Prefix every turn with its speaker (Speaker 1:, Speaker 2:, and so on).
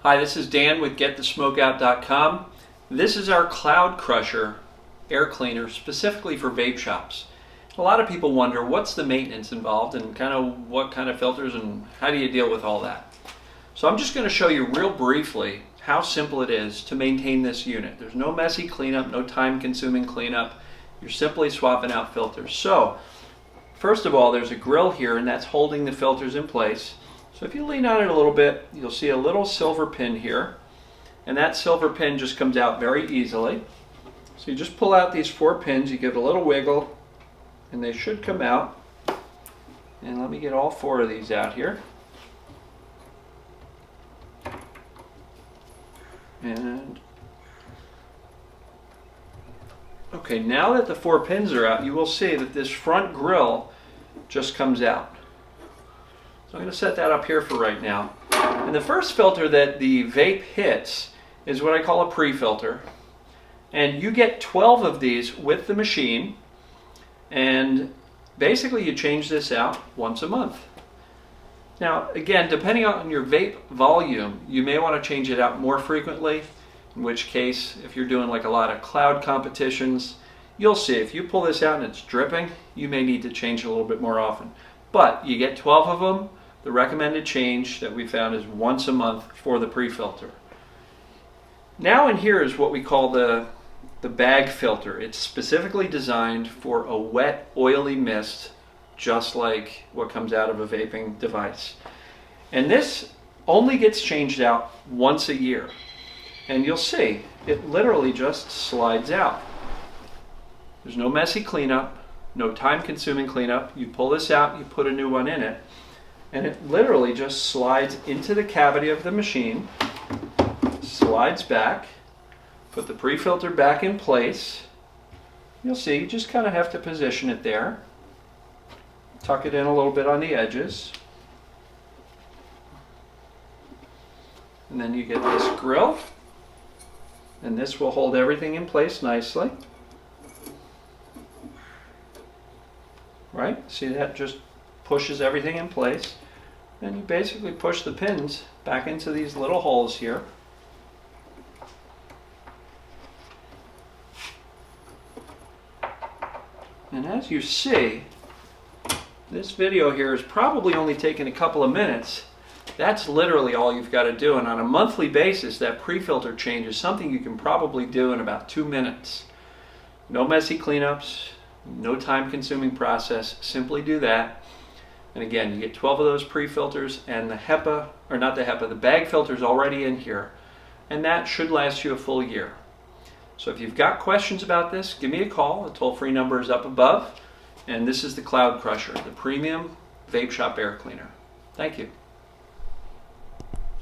Speaker 1: Hi, this is Dan with GetTheSmokeOut.com. This is our Cloud Crusher air cleaner specifically for vape shops. A lot of people wonder what's the maintenance involved and what kind of filters and how do you deal with all that. So I'm just going to show you real briefly how simple it is to maintain this unit. There's no messy cleanup, no time-consuming cleanup. You're simply swapping out filters. So first of all, there's a grill here and that's holding the filters in place. So if you lean on it a little bit, you'll see a little silver pin here, and that silver pin just comes out very easily. So you just pull out these 4 pins, you give it a little wiggle, and they should come out. And let me get all 4 of these out here. And okay, now that the 4 pins are out, you will see that this front grill just comes out. So I'm going to set that up here for right now. And the first filter that the vape hits is what I call a pre-filter. And you get 12 of these with the machine. And basically you change this out once a month. Now again, depending on your vape volume, you may want to change it out more frequently. In which case, if you're doing like a lot of cloud competitions, you'll see if you pull this out and it's dripping, you may need to change it a little bit more often. But you get 12 of them. The recommended change that we found is once a month for the pre-filter. Now in here is what we call the bag filter. It's specifically designed for a wet, oily mist, just like what comes out of a vaping device. And this only gets changed out once a year. And you'll see, it literally just slides out. There's no messy cleanup, no time-consuming cleanup. You pull this out, you put a new one in it, and it literally just slides into the cavity of the machine, slides back, put the pre-filter back in place. You'll see, you just kind of have to position it there. Tuck it in a little bit on the edges. And then you get this grill, and this will hold everything in place nicely. Right? See, that just pushes everything in place. And you basically push the pins back into these little holes here. And as you see, this video here is probably only taking a couple of minutes. That's literally all you've got to do. And on a monthly basis, that pre-filter change is something you can probably do in about 2 minutes. No messy cleanups, no time-consuming process. Simply do that. And again, you get 12 of those pre-filters, and the HEPA, or not the HEPA, the bag filter is already in here. And that should last you a full year. So if you've got questions about this, give me a call. The toll-free number is up above. And this is the Cloud Crusher, the premium vape shop air cleaner. Thank you.